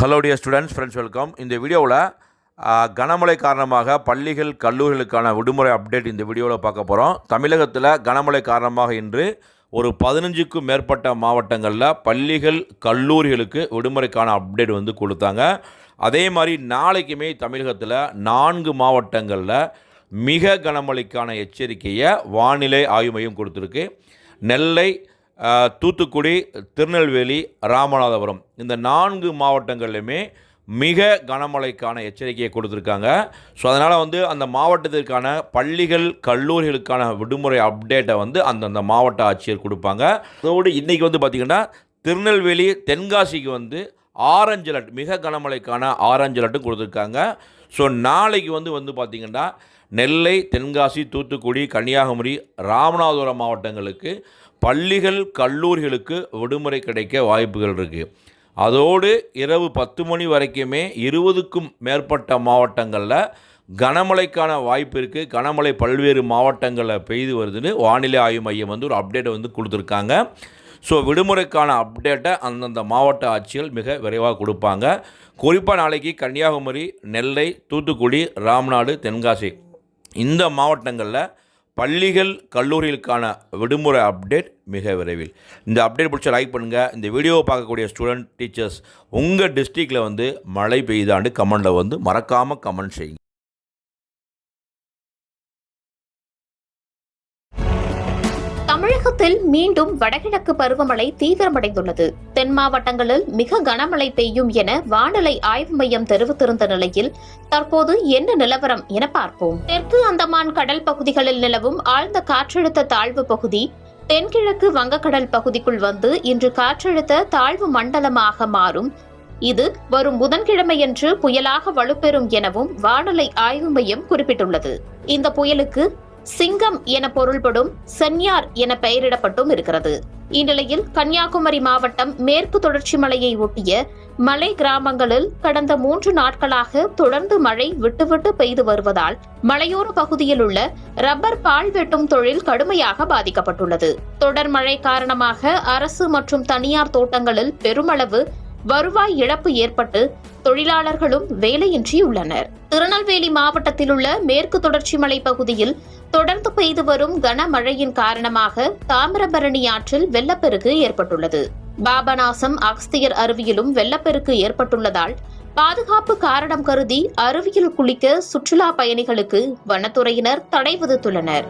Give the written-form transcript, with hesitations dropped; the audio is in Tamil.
Hello dear students, friends, welcome. இந்த வீடியோவில் கனமழை காரணமாக பள்ளிகள் கல்லூரிகளுக்கான விடுமுறை அப்டேட் இந்த வீடியோவில் பார்க்க போகிறோம். தமிழகத்தில் கனமழை காரணமாக இன்று ஒரு 15க்கும் மேற்பட்ட மாவட்டங்களில் பள்ளிகள் கல்லூரிகளுக்கு விடுமுறைக்கான அப்டேட் கொடுத்தாங்க. அதே மாதிரி நாளைக்குமே தமிழகத்தில் 4 மாவட்டங்களில் மிக கனமழைக்கான எச்சரிக்கையை வானிலை ஆய்வு மையம் கொடுத்துருக்கு. நெல்லை, தூத்துக்குடி, திருநெல்வேலி, ராமநாதபுரம் இந்த 4 மாவட்டங்கள்லையுமே மிக கனமழைக்கான எச்சரிக்கையை கொடுத்துருக்காங்க. ஸோ அதனால் அந்த மாவட்டத்திற்கான பள்ளிகள் கல்லூரிகளுக்கான விடுமுறை அப்டேட்டை அந்தந்த மாவட்ட ஆட்சியர் கொடுப்பாங்க. அதோடு இன்றைக்கி பார்த்திங்கன்னா திருநெல்வேலி, தென்காசிக்கு ஆரஞ்சு அலர்ட், மிக கனமழைக்கான ஆரஞ்சு அலர்ட்டும் கொடுத்துருக்காங்க. ஸோ நாளைக்கு பார்த்திங்கன்னா நெல்லை, தென்காசி, தூத்துக்குடி, கன்னியாகுமரி, ராமநாதபுரம் மாவட்டங்களுக்கு பள்ளிகள் கல்லூரிகளுக்கு விடுமுறை கிடைக்க வாய்ப்புகள் இருக்குது. அதோடு இரவு 10 மணி வரைக்குமே 20க்கும் மேற்பட்ட மாவட்டங்களில் கனமழைக்கான வாய்ப்பு இருக்குது. கனமழை பல்வேறு மாவட்டங்களில் பெய்து வருதுன்னு வானிலை ஆய்வு மையம் ஒரு அப்டேட்டை கொடுத்துருக்காங்க. ஸோ விடுமுறைக்கான அப்டேட்டை அந்தந்த மாவட்ட ஆட்சிகள் மிக விரைவாக கொடுப்பாங்க. குறிப்பாக நாளைக்கு கன்னியாகுமரி, நெல்லை, தூத்துக்குடி, ராமநாடு, தென்காசி இந்த மாவட்டங்களில் பள்ளிகள் கல்லூரிகளுக்கான விடுமுறை அப்டேட் மிக விரைவில். இந்த அப்டேட் பிடிச்ச லைக் பண்ணுங்கள். இந்த வீடியோவை பார்க்கக்கூடிய ஸ்டூடெண்ட், டீச்சர்ஸ் உங்கள் டிஸ்ட்ரிக்டில் மழை பெய்தாண்டு கமெண்டில் மறக்காமல் கமெண்ட் செய்யுங்க. தமிழகத்தில் மீண்டும் வடகிழக்கு பருவமழை தீவிரமடைந்துள்ளது. தென் மாவட்டங்களில் மிக கனமழை பெய்யும் என வானிலை ஆய்வு மையம் தெரிவித்திருந்த நிலையில் தற்போது என்ன நிலவரம் என பார்ப்போம். தெற்கு அந்தமான் கடல் பகுதிகளில் நிலவும் ஆழ்ந்த காற்றழுத்த தாழ்வு பகுதி தென்கிழக்கு வங்கக்கடல் பகுதிக்குள் இன்று காற்றழுத்த தாழ்வு மண்டலமாக மாறும். இது வரும் புதன்கிழமையன்று புயலாக வலுப்பெறும் எனவும் வானிலை ஆய்வு மையம் குறிப்பிட்டுள்ளது. இந்த புயலுக்கு சிங்கம் என பொருள்படும் சென்யார் என பெயரிடப்பட்டும் இருக்கிறது. இந்நிலையில் கன்னியாகுமரி மாவட்டம் மேற்கு தொடர்ச்சி மலையை ஒட்டிய மலை கிராமங்களில் கடந்த 3 நாட்களாக தொடர்ந்து மழை விட்டுவிட்டு பெய்து வருவதால் மலையோர பகுதியில் உள்ள ரப்பர் பால் வெட்டும் தொழில் கடுமையாக பாதிக்கப்பட்டுள்ளது. தொடர் மழை காரணமாக அரசு மற்றும் தனியார் தோட்டங்களில் பெருமளவு வருவாய் இழப்பு ஏற்பட்டு தொழிலாளர்களும் வேலையின்றி உள்ளனர். திருநெல்வேலி மாவட்டத்தில் உள்ள மேற்கு தொடர்ச்சி மலை பகுதியில் தொடர்ந்து பெய்து வரும் கனமழையின் காரணமாக தாமிரபரணி ஆற்றில் வெள்ளப்பெருக்கு ஏற்பட்டுள்ளது. பாபநாசம், அகஸ்தியர் அருவியிலும் வெள்ளப்பெருக்கு ஏற்பட்டுள்ளதால் பாதுகாப்பு காரணம் கருதி அருவியில் குளிக்க சுற்றுலா பயணிகளுக்கு வனத்துறையினர் தடை விதித்துள்ளனர்.